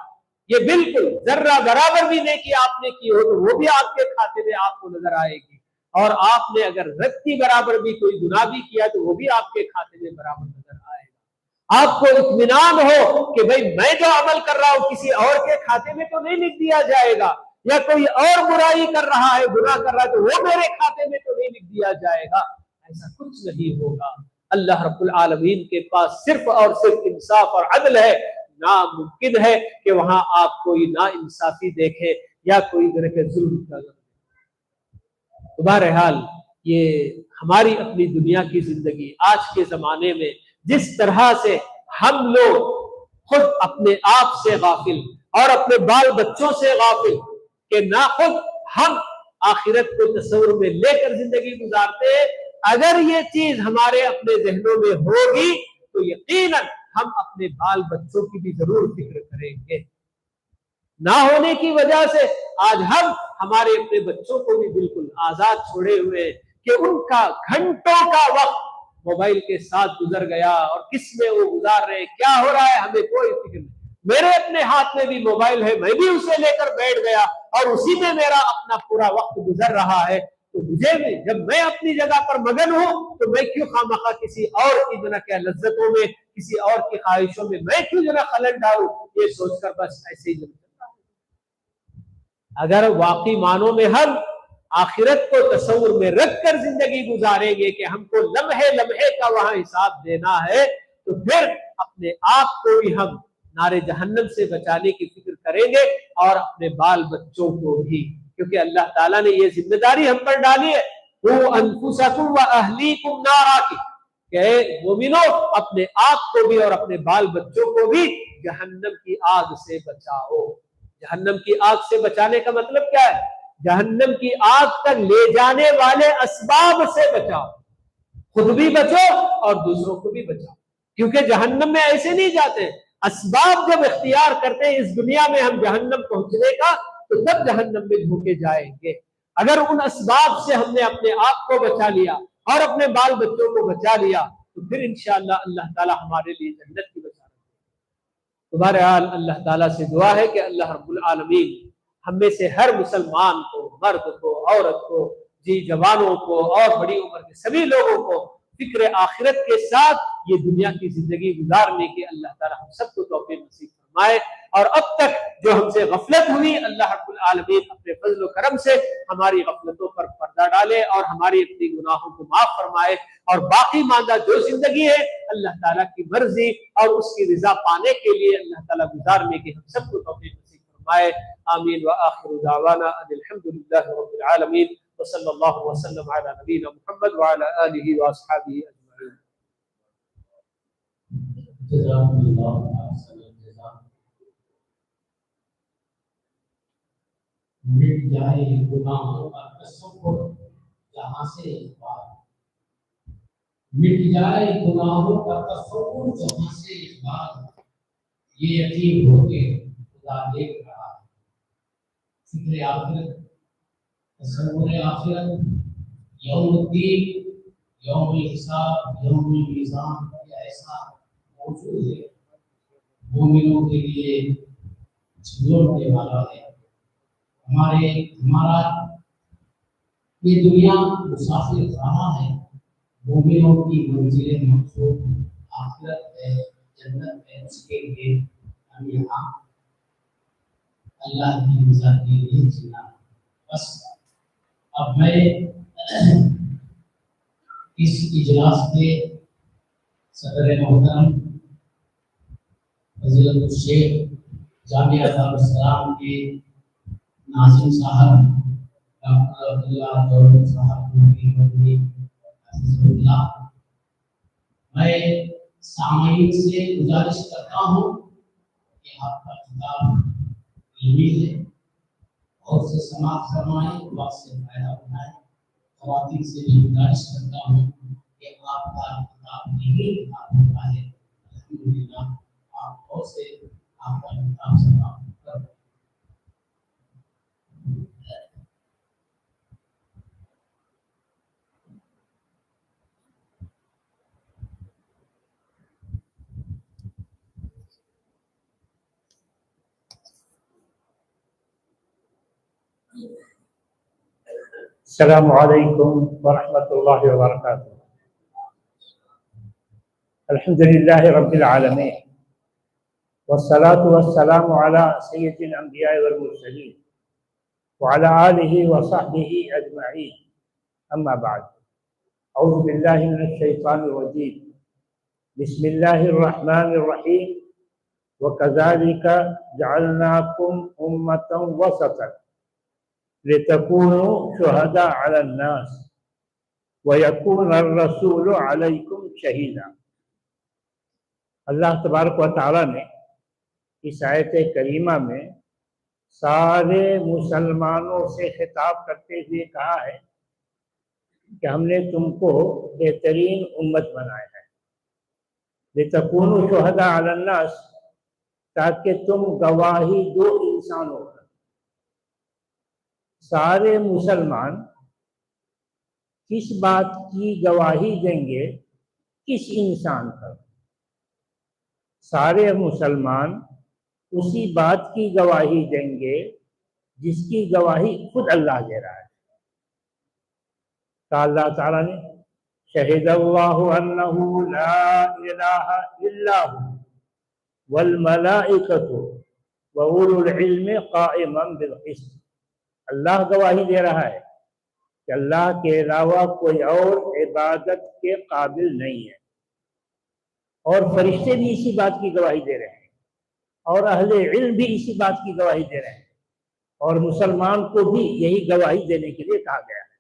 یہ بالکل ذرہ برابر بھی نیکی آپ نے کی ہو تو وہ بھی آپ کے کھاتے میں آپ کو نظر آئے گی، اور آپ نے اگر رتی برابر بھی کوئی گناہ بھی کیا تو وہ بھی آپ کے کھاتے میں برابر نظر آئے گا۔ آپ کو اطمینان ہو کہ بھئی میں جو عمل کر رہا ہوں کسی اور کے کھاتے میں تو نہیں لکھ دیا جائے گا، یا کوئی اور برائی کر رہا ہے، گناہ کر رہا ہے تو وہ میرے کھاتے میں تو نہیں لکھ دیا جائے گا، ایسا کچھ نہیں ہوگا۔ اللہ رب العالمین کے پاس صرف اور صرف انصاف اور عدل ہے، ناممکن ہے کہ وہاں آپ کوئی نا انصافی دیکھیں یا کوئی طرح کے ظلم کا۔ بہرحال یہ ہماری اپنی دنیا کی زندگی آج کے زمانے میں جس طرح سے ہم لوگ خود اپنے آپ سے غافل اور اپنے بال بچوں سے غافل کہ نہ خود ہم آخرت کو تصور میں لے کر زندگی گزارتے ہیں، اگر یہ چیز ہمارے اپنے ذہنوں میں ہوگی تو یقیناً ہم اپنے بال بچوں کی بھی ضرور فکر کریں گے۔ نہ ہونے کی وجہ سے آج ہم ہمارے اپنے بچوں کو بھی بالکل آزاد چھوڑے ہوئے کہ ان کا گھنٹوں کا وقت موبائل کے ساتھ گزر گیا، اور کس میں وہ گزار رہے کیا ہو رہا ہے ہمیں کوئی فکر نہیں۔ میرے اپنے ہاتھ میں بھی موبائل ہے، میں بھی اسے لے کر بیٹھ گیا اور اسی میں میرا اپنا پورا وقت گزر رہا ہے، تو مجھے بھی جب میں اپنی جگہ پر مگن ہوں تو میں کیوں خواہ کسی اور کی کیا لذتوں میں، کسی اور کی خواہشوں میں میں کیوں خلل ڈالوں، یہ سوچ کر بس ایسے ہی اگر واقعی معنوں میں ہم آخرت کو تصور میں رکھ کر زندگی گزاریں گے کہ ہم کو لمحے لمحے کا وہاں حساب دینا ہے، تو پھر اپنے آپ کو بھی ہم نار جہنم سے بچانے کی فکر کریں گے اور اپنے بال بچوں کو بھی، کیونکہ اللہ تعالیٰ نے یہ ذمہ داری ہم پر ڈالی ہے، وہ انفسکم و اہلیکم نارا کی، کہ مومنو اپنے آپ کو بھی اور اپنے بال بچوں کو بھی جہنم کی آگ سے بچاؤ۔ جہنم کی آگ سے بچانے کا مطلب کیا ہے؟ جہنم کی آگ تک لے جانے والے اسباب سے بچاؤ، خود بھی بچو اور دوسروں کو بھی بچاؤ، کیونکہ جہنم میں ایسے نہیں جاتے، اسباب جب اختیار کرتے ہیں اس دنیا میں ہم جہنم پہنچنے کا تو تب جہنم میں دھوکے جائیں گے۔ اگر ان اسباب سے ہم نے اپنے آپ کو بچا لیا اور اپنے بال بچوں کو بچا لیا تو پھر انشاءاللہ اللہ تعالی ہمارے لیے جنت کی بچا۔ بہرحال اللہ تعالیٰ سے دعا ہے کہ اللہ رب العالمین ہم میں سے ہر مسلمان کو، مرد کو، عورت کو، جوانوں کو اور بڑی عمر کے سبھی لوگوں کو فکر آخرت کے ساتھ یہ دنیا کی زندگی گزارنے کی اللہ تعالیٰ ہم سب کو توفیق نصیب فرمائے، اور اب تک جو ہم سے غفلت ہوئی اللہ رب العالمین اپنے فضل و کرم سے ہماری غفلتوں پر پردہ ڈالے اور ہماری اپنی گناہوں کو معاف فرمائے، اور باقی ماندہ جو زندگی ہے اللہ تعالیٰ کی مرضی اور اس کی رضا پانے کے لیے اللہ تعالیٰ گزارنے کی ہم سب کو توفیق نصیب فرمائے۔ آمین وآخر دعوانا ان الحمدللہ رب العالمین وصلی اللہ وسلم علی نبینا محمد وعلی آلہ واصحابہ اجمعین۔ جزاکم اللہ احسن الجزاء۔ مٹ جائے گناہوں کا تصور جہاں سے بات، مٹ جائے گناہوں کا تصور جہاں سے بات، یہ یقین ہو کہ خدا دیکھ رہا ہے۔ فکر آخرت، تصور آخرت، یوم الدین، یوم الحساب، یوم المیزان ایسا موجود ہے، مومنوں کے لیے جھنجھوڑنے والا ہے۔ ہمارا یہ دنیا مسافر خانہ ہے، مومنوں کی منزل مقصود آخرت ہے، جنت ہے، اس کے لیے ہم یہاں اللہ کی رضا کے لیے جینا۔ بس اب میں اس اجلاس کے صدر محترم فضیلت الشیخ جامعہ دارالسلام کے ناظم صاحب ڈاکٹر عبداللہ دولت صاحب حفظہ اللہ، میں سامعین سے گزارش کرتا ہوں کہ آپ کا خطاب علمی ہے اور سے سماعت فرمائیں، وقت سے فائدہ اٹھائیں۔ خواتین سے بھی گزارش کرتا ہوں کہ آپ کا کتاب نہیں آپ ہوتا ہے الحمدللہ آپ بہت سے آپ کا کتاب سماعت کر السلام علیکم ورحمۃ اللہ وبرکاتہ. الحمد للہ رب العالمین والصلاة والسلام علی سید الانبیاء والمرسلین وعلی آلہ وصحبہ اجمعین. اما بعد اعوذ باللہ من الشیطان الرجیم. بسم اللہ الرحمن الرحیم. وکذالک جعلناکم امة وسطا لتكونوا شهداء على الناس ويكون الرسول عليكم شهيدا. اللہ تبارک و تعالیٰ نے اس آیت کریمہ میں سارے مسلمانوں سے خطاب کرتے ہوئے کہا ہے کہ ہم نے تم کو بہترین امت بنایا ہے. لتكونوا شهداء على الناس، تاکہ تم گواہی دو انسانوں پر. سارے مسلمان کس بات کی گواہی دیں گے؟ کس انسان پر؟ سارے مسلمان اسی بات کی گواہی دیں گے جس کی گواہی خود اللہ دے رہا ہے. کہ اللہ تعالیٰ نے شہد اللہ انہ لا الہ الا ہو والملائکۃ واولو العلم قائما بالقسط. اللہ گواہی دے رہا ہے کہ اللہ کے علاوہ کوئی اور عبادت کے قابل نہیں ہے، اور فرشتے بھی اسی بات کی گواہی دے رہے ہیں، اور اہل علم بھی اسی بات کی گواہی دے رہے ہیں، اور مسلمان کو بھی یہی گواہی دینے کے لیے کہا گیا ہے.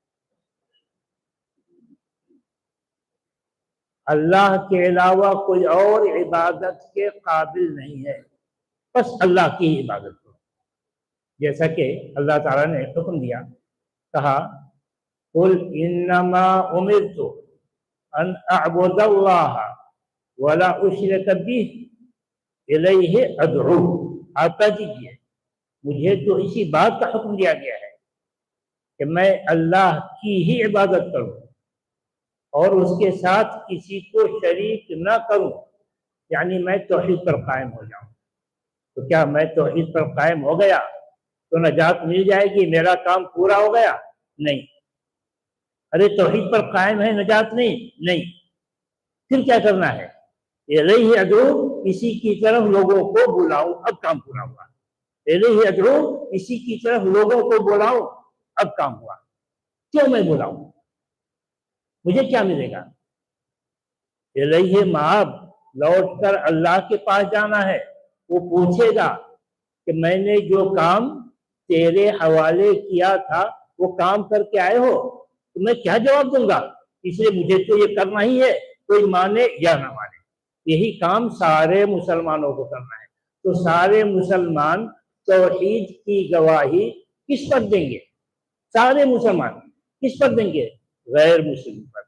اللہ کے علاوہ کوئی اور عبادت کے قابل نہیں ہے، بس اللہ کی ہی عبادت. جیسا کہ اللہ تعالیٰ نے حکم دیا، کہا قل انما امرت ان اعبد اللہ ولا اشرک بہ الیہ ادعو. آپ کہہ دیجیے مجھے تو اسی بات کا حکم دیا گیا ہے کہ میں اللہ کی ہی عبادت کروں اور اس کے ساتھ کسی کو شریک نہ کروں، یعنی میں توحید پر قائم ہو جاؤں. تو کیا میں توحید پر قائم ہو گیا تو نجات مل جائے گی؟ میرا کام پورا ہو گیا؟ نہیں. ارے توحید پر قائم ہے، نجات نہیں. پھر کیا کرنا ہے؟ الیہ ادعو، اسی کی طرف لوگوں کو بلاؤں، اب کام پورا ہوا. الیہ ادعو، اسی کی طرف لوگوں کو بلاؤں، اب کام ہوا. کیوں میں بلاؤں؟ مجھے کیا ملے گا؟ الیہ مآب، لوٹ کر اللہ کے پاس جانا ہے. وہ پوچھے گا کہ میں نے جو کام تیرے حوالے کیا تھا وہ کام کر کے آئے ہو؟ تو میں کیا جواب دوں گا؟ اس لیے مجھے تو یہ کرنا ہی ہے، کوئی مانے یا نہ مانے. یہی کام سارے مسلمانوں کو کرنا ہے. تو سارے مسلمان توحید کی گواہی کس پر دیں گے؟ سارے مسلمان کس پر دیں گے؟ غیر مسلم پر.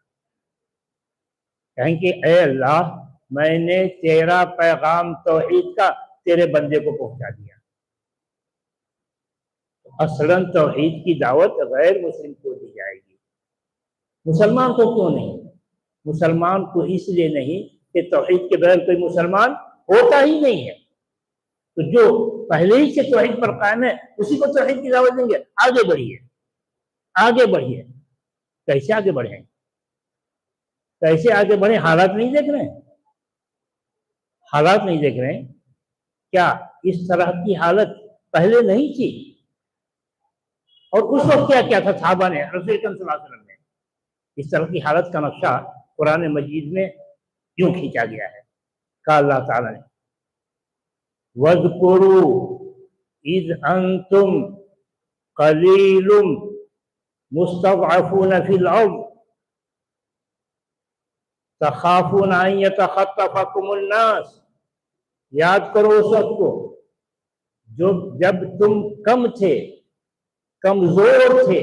کہیں کہ اے اللہ، میں نے تیرا پیغام توحید کا تیرے بندے کو پہنچا دیا. اصلاً توحید کی دعوت غیر مسلم کو دی جائے گی، مسلمان کو کیوں نہیں؟ مسلمان کو اس لیے نہیں کہ توحید کے بغیر کوئی مسلمان ہوتا ہی نہیں ہے. تو جو پہلے ہی سے توحید پر قائم ہے اسی کو توحید کی دعوت دیں گے. آگے بڑھیے، آگے بڑھیے. کیسے آگے بڑھیں؟ کیسے آگے بڑھیں؟ حالات نہیں دیکھ رہے ہیں؟ حالات نہیں دیکھ رہے ہیں کیا اس طرح کی حالت پہلے نہیں تھی؟ اور اس وقت کیا کیا تھا صحابہ نے، رسول اکرم صلی اللہ علیہ وسلم نے؟ اس طرح کی حالت کا نقشہ قرآن مجید میں یوں کھینچا گیا ہے. کہا اللہ تعالیٰ نے وَاذْكُرُوا إِذْ أَنْتُمْ قَلِيلٌ مُسْتَضْعَفُونَ فِي الْأَرْضِ تَخَافُونَ أَنْ يَتَخَطَّفَكُمُ النَّاسُ. یاد کرو اس وقت کو جب تم کم تھے، کمزور تھے،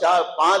4-5